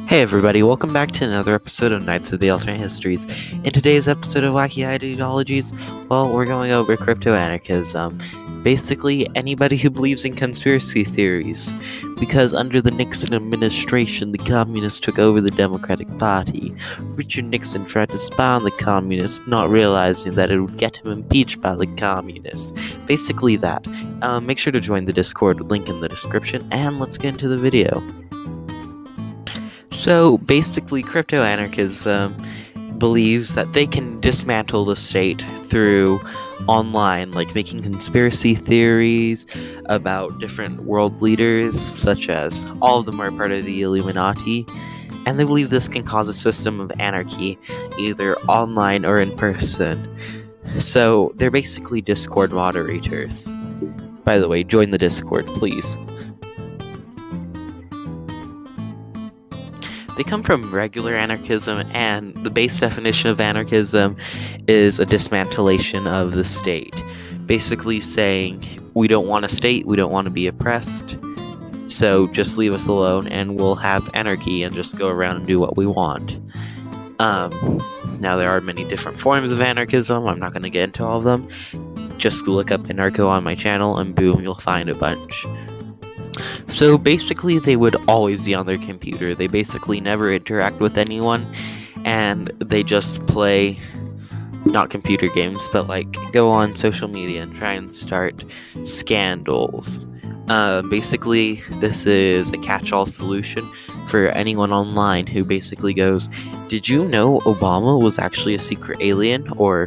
Hey everybody, welcome back to another episode of Knights of the Alternate Histories. In today's episode of Wacky Ideologies, well, we're going over crypto-anarchism. Basically, anybody who believes in conspiracy theories. Because under the Nixon administration, the communists took over the Democratic Party. Richard Nixon tried to spy on the communists, not realizing that it would get him impeached by the communists. Basically that. Make sure to join the Discord, link in the description, and let's get into the video. So basically, crypto-anarchism believes that they can dismantle the state through online, like making conspiracy theories about different world leaders, such as all of them are part of the Illuminati, and they believe this can cause a system of anarchy, either online or in person. So they're basically Discord moderators. By the way, join the Discord, please. They come from regular anarchism, and the base definition of anarchism is a dismantling of the state. Basically saying, we don't want a state, we don't want to be oppressed, so just leave us alone and we'll have anarchy and just go around and do what we want. Now there are many different forms of anarchism, I'm not going to get into all of them. Just look up anarcho on my channel and boom, you'll find a bunch. So basically, they would always be on their computer. They basically never interact with anyone, and they just play, not computer games, but like go on social media and try and start scandals. Basically, this is a catch-all solution for anyone online who basically goes, did you know Obama was actually a secret alien? Or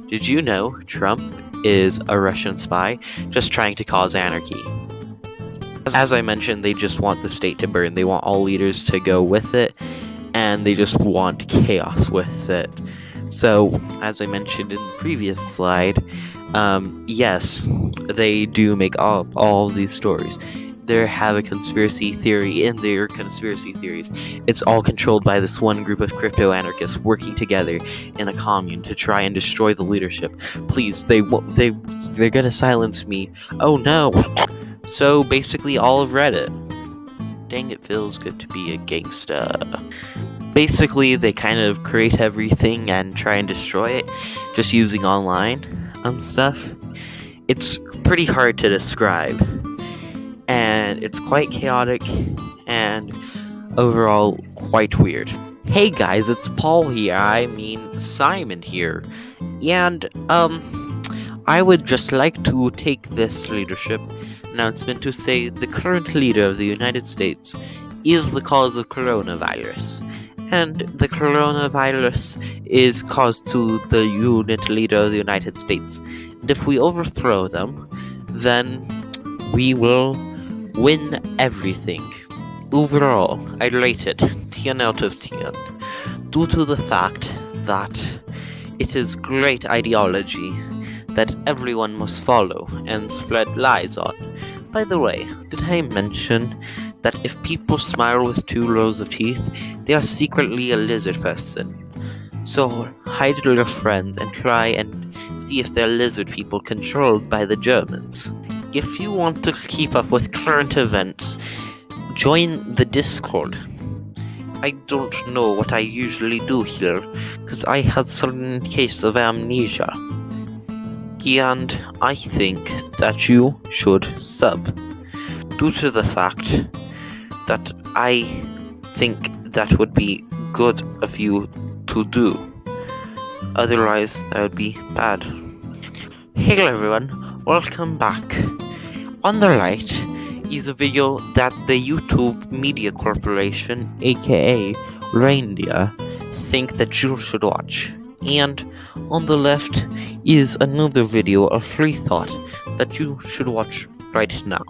did you know Trump is a Russian spy just trying to cause anarchy? As I mentioned, they just want the state to burn. They want all leaders to go with it, and they just want chaos with it. So, as I mentioned in the previous slide, yes, they do make up all of these stories. They have a conspiracy theory in their conspiracy theories. It's all controlled by this one group of crypto-anarchists working together in a commune to try and destroy the leadership. Please, they're gonna silence me. Oh no! So basically all of Reddit. Dang, it feels good to be a gangsta. Basically, they kind of create everything and try and destroy it, just using online stuff. It's pretty hard to describe, and it's quite chaotic, and overall quite weird. Hey guys, it's Paul here, Simon here, and I would just like to take this leadership announcement to say the current leader of the United States is the cause of coronavirus, and the coronavirus is caused to the unit leader of the United States, and if we overthrow them, then we will win everything. Overall, I rate it 10 out of 10, due to the fact that it is great ideology that everyone must follow and spread lies on. By the way, did I mention that if people smile with 2 rows of teeth, they are secretly a lizard person? So hide your friends and try and see if they're lizard people controlled by the Germans. If you want to keep up with current events, join the Discord. I don't know what I usually do here, because I had some case of amnesia. And I think that you should sub, due to the fact that I think that would be good of you to do. Otherwise, that would be bad. Hello everyone, welcome back. On the right is a video that the YouTube Media Corporation, aka Reindeer, think that you should watch. And on the left is another video of free thought that you should watch right now.